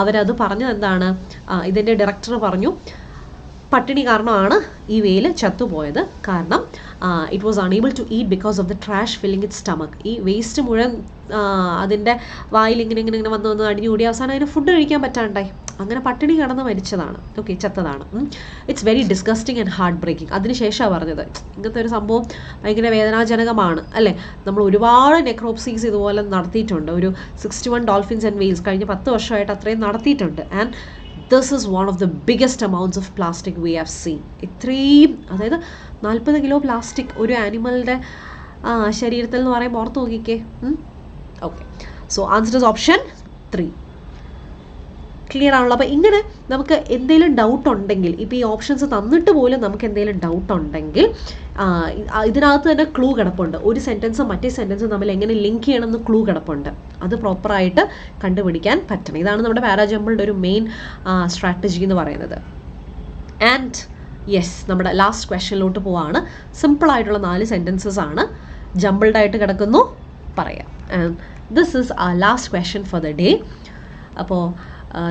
അവരത് പറഞ്ഞത് എന്താണ്? ഇതിൻ്റെ ഡയറക്ടർ പറഞ്ഞു പട്ടിണി കാരണമാണ് ഈ വെയിൽ ചത്തുപോയത്. കാരണം it was unable to eat because of the trash filling it stomach. ഈ വേസ്റ്റ് മുഴുവൻ അതിൻ്റെ വായിൽ ഇങ്ങനെ വന്ന് അടിഞ്ഞുകൂടി അവസാനം അതിന് ഫുഡ് കഴിക്കാൻ പറ്റാണ്ടായി. അങ്ങനെ പട്ടിണി കിടന്ന് മരിച്ചതാണ്. ഓക്കെ, ചത്തതാണ്. It's very disgusting and heart breaking. അതിനുശേഷമാണ് പറഞ്ഞത് ഇങ്ങനത്തെ ഒരു സംഭവം ഭയങ്കര വേദനാജനകമാണ് അല്ലേ? നമ്മൾ ഒരുപാട് നെക്രോപ്സീസ് ഇതുപോലെ നടത്തിയിട്ടുണ്ട്. ഒരു 61 ഡോൾഫിൻസ് ആൻഡ് വെയിൽസ് കഴിഞ്ഞ 10 വർഷമായിട്ട് അത്രയും നടത്തിയിട്ടുണ്ട്. And this is one of the biggest amounts of plastic we have seen. ഇത്രയും, അതായത് 40 കിലോ പ്ലാസ്റ്റിക് ഒരു ആനിമലിൻ്റെ ശരീരത്തിൽ എന്ന് പറയുമ്പോൾ ഓർത്ത് നോക്കിക്കേ. Okay, so answer is option 3. Clear ആണല്ലോ? അപ്പോൾ ഇങ്ങനെ നമുക്ക് എന്തെങ്കിലും ഡൗട്ട് ഉണ്ടെങ്കിൽ, ഇപ്പോൾ ഈ ഓപ്ഷൻസ് തന്നിട്ട് പോലും നമുക്ക് എന്തെങ്കിലും ഡൗട്ട് ഉണ്ടെങ്കിൽ ഇതിനകത്ത് തന്നെ ക്ലൂ കിടപ്പുണ്ട്. ഒരു സെൻറ്റൻസും മറ്റേ സെൻറ്റൻസും തമ്മിൽ എങ്ങനെ ലിങ്ക് ചെയ്യണമെന്ന് ക്ലൂ കിടപ്പുണ്ട്. അത് പ്രോപ്പറായിട്ട് കണ്ടുപിടിക്കാൻ പറ്റണം. ഇതാണ് നമ്മുടെ പാരാജമ്പിളുടെ ഒരു മെയിൻ സ്ട്രാറ്റജി എന്ന് പറയുന്നത്. ആൻഡ് യെസ്, നമ്മുടെ ലാസ്റ്റ് ക്വസ്റ്റ്യനിലോട്ട് പോവാണ്. സിമ്പിളായിട്ടുള്ള 4 സെൻറ്റൻസസ് ആണ്, ജമ്പിൾഡായിട്ട് കിടക്കുന്നു, പറയാം. ആൻഡ് ദിസ് ഈസ് ആ last question for the day. അപ്പോൾ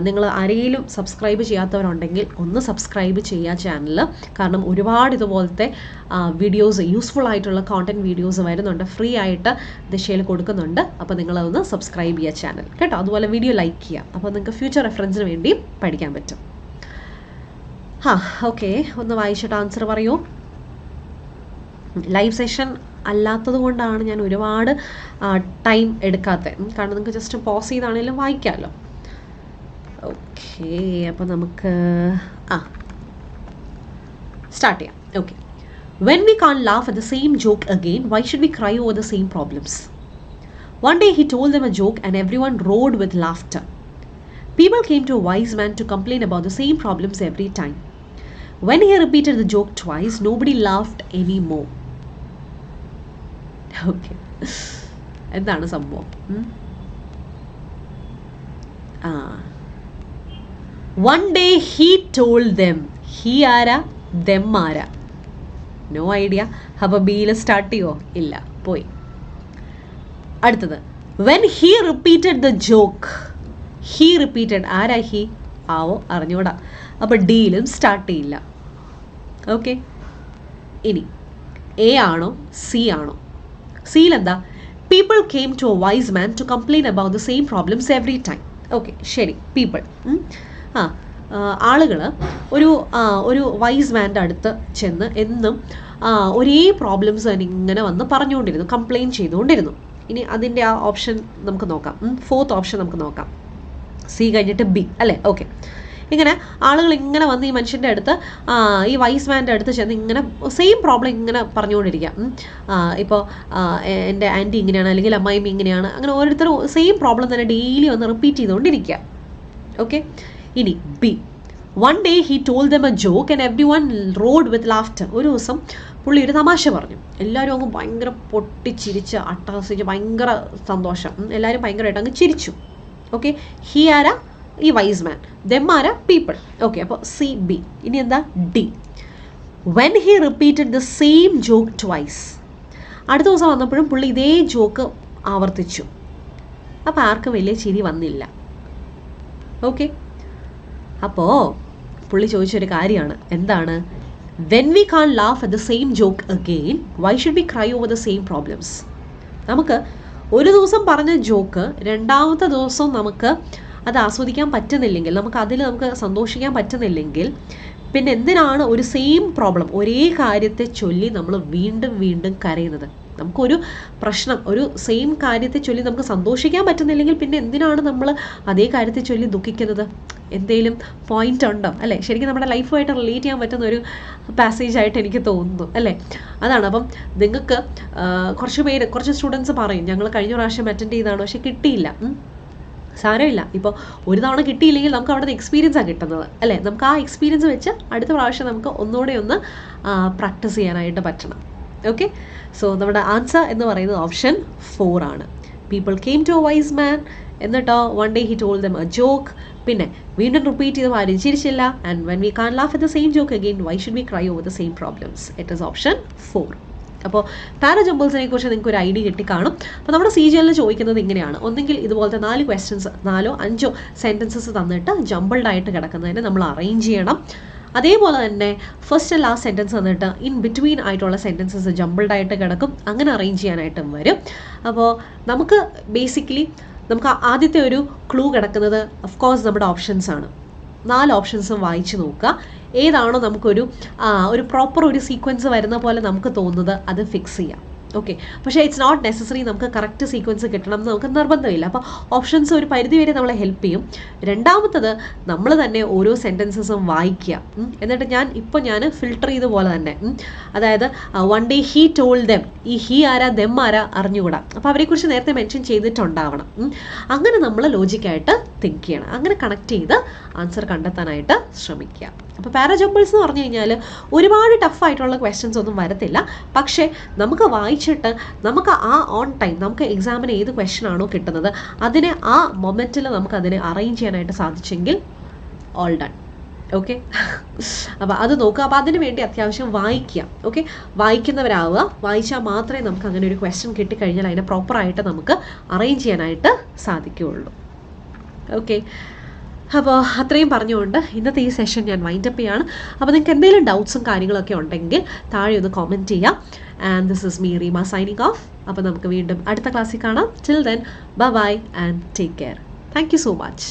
നിങ്ങൾ ആരെങ്കിലും സബ്സ്ക്രൈബ് ചെയ്യാത്തവരുണ്ടെങ്കിൽ ഒന്ന് സബ്സ്ക്രൈബ് ചെയ്യുക ചാനൽ. കാരണം ഒരുപാട് ഇതുപോലത്തെ വീഡിയോസ്, യൂസ്ഫുൾ ആയിട്ടുള്ള കോണ്ടൻറ്റ് വീഡിയോസ് വരുന്നുണ്ട്, ഫ്രീ ആയിട്ട് ദിശയിൽ കൊടുക്കുന്നുണ്ട്. അപ്പോൾ നിങ്ങളതൊന്ന് സബ്സ്ക്രൈബ് ചെയ്യുക ചാനൽ കേട്ടോ. അതുപോലെ വീഡിയോ ലൈക്ക് ചെയ്യുക. അപ്പോൾ നിങ്ങൾക്ക് ഫ്യൂച്ചർ റെഫറൻസിന് വേണ്ടി പഠിക്കാൻ പറ്റും. ഓക്കെ, ഒന്ന് വായിച്ചിട്ട് ആൻസർ പറയൂ. ലൈവ് സെഷൻ അല്ലാത്തത് കൊണ്ടാണ് ഞാൻ ഒരുപാട് ടൈം എടുക്കാത്തത്. കാരണം നിങ്ങൾക്ക് ജസ്റ്റ് പോസ് ചെയ്താണെങ്കിലും വായിക്കാമല്ലോ. ഓക്കെ, അപ്പോൾ നമുക്ക് സ്റ്റാർട്ട് ചെയ്യാം. Okay, When we can't laugh at the same joke again, why should we cry over the same problems? One day he told them a joke and everyone roared with laughter. People came to a wise man to complain about the same problems every time. When he repeated the joke twice, nobody laughed anymore. Okay. എന്താണ് സംഭവം? One day he told them. He ആരാ? Them ആരാ? No idea. അപ്പോൾ ബിയിൽ start ചെയ്യോ? ഇല്ല, പോയി. അടുത്തത്, when he repeated the joke. He repeated, ആരാ ഹി? ആവോ അറിഞ്ഞൂടാ. അപ്പോൾ ഡിയിലും സ്റ്റാർട്ട് ചെയ്യില്ല. ഓക്കെ, ഇനി എ ആണോ സി ആണോ? സിയിൽ എന്താ? People came to a wise man to complain about the same problems every time. Okay, ശരി. പീപ്പിൾ, ആളുകൾ ഒരു വൈസ് മാൻ്റെ അടുത്ത് ചെന്ന് എന്നും ഒരേ പ്രോബ്ലംസ് തന്നെ ഇങ്ങനെ വന്ന് പറഞ്ഞുകൊണ്ടിരുന്നു, കംപ്ലെയിൻ ചെയ്തുകൊണ്ടിരുന്നു. ഇനി അതിൻ്റെ ആ ഓപ്ഷൻ നമുക്ക് നോക്കാം. ഫോർത്ത് ഓപ്ഷൻ നമുക്ക് നോക്കാം. സി കഴിഞ്ഞിട്ട് ബി അല്ലേ? ഓക്കെ, ഇങ്ങനെ ആളുകൾ ഇങ്ങനെ വന്ന് ഈ മനുഷ്യൻ്റെ അടുത്ത്, ഈ വൈസ് മാൻ്റെ അടുത്ത് ചെന്ന് ഇങ്ങനെ സെയിം പ്രോബ്ലം ഇങ്ങനെ പറഞ്ഞുകൊണ്ടിരിക്കുക. ഇപ്പോൾ എൻ്റെ ആൻറ്റി ഇങ്ങനെയാണ്, അല്ലെങ്കിൽ അമ്മായിമ്മ ഇങ്ങനെയാണ്, അങ്ങനെ ഓരോരുത്തരും സെയിം പ്രോബ്ലം തന്നെ ഡെയിലി വന്ന് റിപ്പീറ്റ് ചെയ്തുകൊണ്ടിരിക്കുക. ഓക്കെ, ഇനി B. One day he told them a joke and every one road with laughter. ഒരു ദിവസം പുള്ളി ഒരു തമാശ പറഞ്ഞു, എല്ലാവരും അങ്ങ് ഭയങ്കര പൊട്ടിച്ചിരിച്ച് അട്ടഹസിച്ച് ഭയങ്കര സന്തോഷം, എല്ലാവരും ഭയങ്കരമായിട്ട് അങ്ങ് ചിരിച്ചു. ഓക്കെ, ഹി ആരാ? ഈ വൈസ് മാൻ. ദെം ആരാ? പീപ്പിൾ. ഓക്കെ, അപ്പോൾ സി ബി. ഇനി എന്താ? D. When he repeated the same joke twice. അടുത്ത ദിവസം വന്നപ്പോഴും പുള്ളി ഇതേ ജോക്ക് ആവർത്തിച്ചു. അപ്പോൾ ആർക്കും വലിയ ചിരി വന്നില്ല. ഓക്കെ, അപ്പോൾ പുള്ളി ചോദിച്ചൊരു കാര്യമാണ്, എന്താണ്? When we can laugh at the same joke again, why should we cry over the same problems? നമുക്ക് ഒരു ദിവസം പറഞ്ഞ ജോക്ക് രണ്ടാമത്തെ ദിവസം നമുക്ക് അത് ആസ്വദിക്കാൻ പറ്റുന്നില്ലെങ്കിൽ, നമുക്ക് സന്തോഷിക്കാൻ പറ്റുന്നില്ലെങ്കിൽ, പിന്നെ എന്തിനാണ് ഒരു സെയിം പ്രോബ്ലം, ഒരേ കാര്യത്തെ ചൊല്ലി നമ്മൾ വീണ്ടും വീണ്ടും കരയുന്നത്? നമുക്കൊരു പ്രശ്നം, ഒരു സെയിം കാര്യത്തെ ചൊല്ലി നമുക്ക് സന്തോഷിക്കാൻ പറ്റുന്നില്ലെങ്കിൽ പിന്നെ എന്തിനാണ് നമ്മൾ അതേ കാര്യത്തെ ചൊല്ലി ദുഃഖിക്കുന്നത്? എന്തെങ്കിലും പോയിന്റ് ഉണ്ടോ? അല്ലേ? ശരിക്കും നമ്മുടെ ലൈഫുമായിട്ട് റിലേറ്റ് ചെയ്യാൻ പറ്റുന്ന ഒരു പാസേജ് ആയിട്ട് എനിക്ക് തോന്നുന്നു, അല്ലേ? അതാണ്. അപ്പം നിങ്ങൾക്ക് കുറച്ച് സ്റ്റുഡൻസ് പറയും, ഞങ്ങൾ കഴിഞ്ഞ പ്രാവശ്യം അറ്റൻഡ് ചെയ്തതാണ് പക്ഷെ കിട്ടിയില്ല. സാരമില്ല, ഇപ്പോൾ ഒരു തവണ കിട്ടിയില്ലെങ്കിൽ നമുക്ക് അവിടെ നിന്ന് എക്സ്പീരിയൻസാണ് കിട്ടുന്നത്, അല്ലേ? നമുക്ക് ആ എക്സ്പീരിയൻസ് വെച്ച് അടുത്ത പ്രാവശ്യം നമുക്ക് ഒന്നുകൂടെ ഒന്ന് പ്രാക്ടീസ് ചെയ്യാനായിട്ട് പറ്റണം. ഓക്കെ, സോ നമ്മുടെ ആൻസർ എന്ന് പറയുന്നത് ഓപ്ഷൻ 4 ആണ്. People came to a wise man, എന്നിട്ടോ one day he told them a joke, പിന്നെ വീണ്ടും റിപ്പീറ്റ് ചെയ്ത് ആരും ചിരിച്ചില്ല. And when we can laugh at the same joke again, why should we cry over the same problems? It is option 4. അപ്പോൾ പാരാജമ്പിൾസിനെ കുറിച്ച് നിങ്ങൾക്ക് ഒരു ഐഡിയ കിട്ടിക്കാണും. അപ്പോൾ നമ്മുടെ CGL ചോദിക്കുന്നത് ഇങ്ങനെയാണ്, ഒന്നെങ്കിൽ ഇതുപോലത്തെ 4 ക്വസ്റ്റ്യൻസ്, 4 or 5 സെൻറ്റൻസസ് തന്നിട്ട് ജമ്പിൾഡ് ആയിട്ട് കിടക്കുന്നതിന് നമ്മൾ അറേഞ്ച് ചെയ്യണം. അതേപോലെ തന്നെ ഫസ്റ്റ് ആൻഡ് ലാസ്റ്റ് സെൻറ്റൻസ് തന്നിട്ട് ഇൻ ബിറ്റ്വീൻ ആയിട്ടുള്ള സെൻറ്റൻസസ് ജമ്പിൾഡ് ആയിട്ട് കിടക്കും, അങ്ങനെ അറേഞ്ച് ചെയ്യാനായിട്ടും വരും. അപ്പോൾ നമുക്ക് ബേസിക്കലി നമുക്ക് ആദ്യത്തെ ഒരു ക്ലൂ കിടക്കുന്നത് ഓഫ് കോഴ്സ് നമ്മുടെ ഓപ്ഷൻസ് ആണ്. 4 ഓപ്ഷൻസും വായിച്ച് നോക്കുക. ഏതാണോ നമുക്കൊരു പ്രോപ്പർ ഒരു സീക്വൻസ് വരുന്ന പോലെ നമുക്ക് തോന്നുന്നത് അത് ഫിക്സ് ചെയ്യാം. ഓക്കെ, പക്ഷേ ഇറ്റ്സ് നോട്ട് നെസസറി നമുക്ക് കറക്റ്റ് സീക്വൻസ് കിട്ടണം എന്ന് നമുക്ക് നിർബന്ധമില്ല. അപ്പോൾ ഓപ്ഷൻസ് ഒരു പരിധി വരെ നമ്മളെ ഹെൽപ്പ് ചെയ്യും. രണ്ടാമത്തത്, നമ്മൾ തന്നെ ഓരോ സെൻറ്റൻസസും വായിക്കുക. എന്നിട്ട് ഞാൻ ഫിൽട്ടർ ചെയ്ത പോലെ തന്നെ, അതായത് one day he told them, ഈ ഹീ ആരാ ദെം ആരാ അറിഞ്ഞുകൂടാ, അപ്പോൾ അവരെക്കുറിച്ച് നേരത്തെ മെൻഷൻ ചെയ്തിട്ടുണ്ടാവണം. അങ്ങനെ നമ്മൾ ലോജിക്കായിട്ട് തിങ്ക് ചെയ്യണം. അങ്ങനെ കണക്ട് ചെയ്ത് ആൻസർ കണ്ടെത്താനായിട്ട് ശ്രമിക്കുക. അപ്പോൾ പാരാജമ്പിൾസ് എന്ന് പറഞ്ഞു കഴിഞ്ഞാൽ ഒരുപാട് ടഫായിട്ടുള്ള ക്വസ്റ്റ്യൻസ് ഒന്നും വരത്തില്ല. പക്ഷേ നമുക്ക് വായിച്ചിട്ട് നമുക്ക് ആ ഓൺ ടൈം നമുക്ക് എക്സാമിന് ഏത് ക്വസ്റ്റ്യൻ ആണോ കിട്ടുന്നത് അതിനെ ആ മൊമെൻറ്റിൽ നമുക്കതിനെ അറേഞ്ച് ചെയ്യാനായിട്ട് സാധിച്ചെങ്കിൽ ഓൾ ഡൺ. ഓക്കെ, അപ്പോൾ അത് നോക്കുക. അപ്പോൾ അതിന് വേണ്ടി അത്യാവശ്യം വായിക്കുക. ഓക്കെ, വായിക്കുന്നവരാവുക. വായിച്ചാൽ മാത്രമേ നമുക്ക് അങ്ങനെ ഒരു ക്വസ്റ്റ്യൻ കിട്ടിക്കഴിഞ്ഞാൽ അതിനെ പ്രോപ്പറായിട്ട് നമുക്ക് അറേഞ്ച് ചെയ്യാനായിട്ട് സാധിക്കുകയുള്ളൂ. ഓക്കെ, അപ്പോൾ അത്രയും പറഞ്ഞുകൊണ്ട് ഇന്നത്തെ ഈ സെഷൻ ഞാൻ വൈൻഡപ്പ് ചെയ്യാണ്. അപ്പോൾ നിങ്ങൾക്ക് എന്തെങ്കിലും ഡൗട്ട്സും കാര്യങ്ങളൊക്കെ ഉണ്ടെങ്കിൽ താഴെ ഒന്ന് കോമെൻറ്റ് ചെയ്യാം. And this is me Reema signing off. അപ്പോൾ നമുക്ക് വീണ്ടും അടുത്ത ക്ലാസ്സിൽ കാണാം. Till then bye bye and take care. Thank you so much.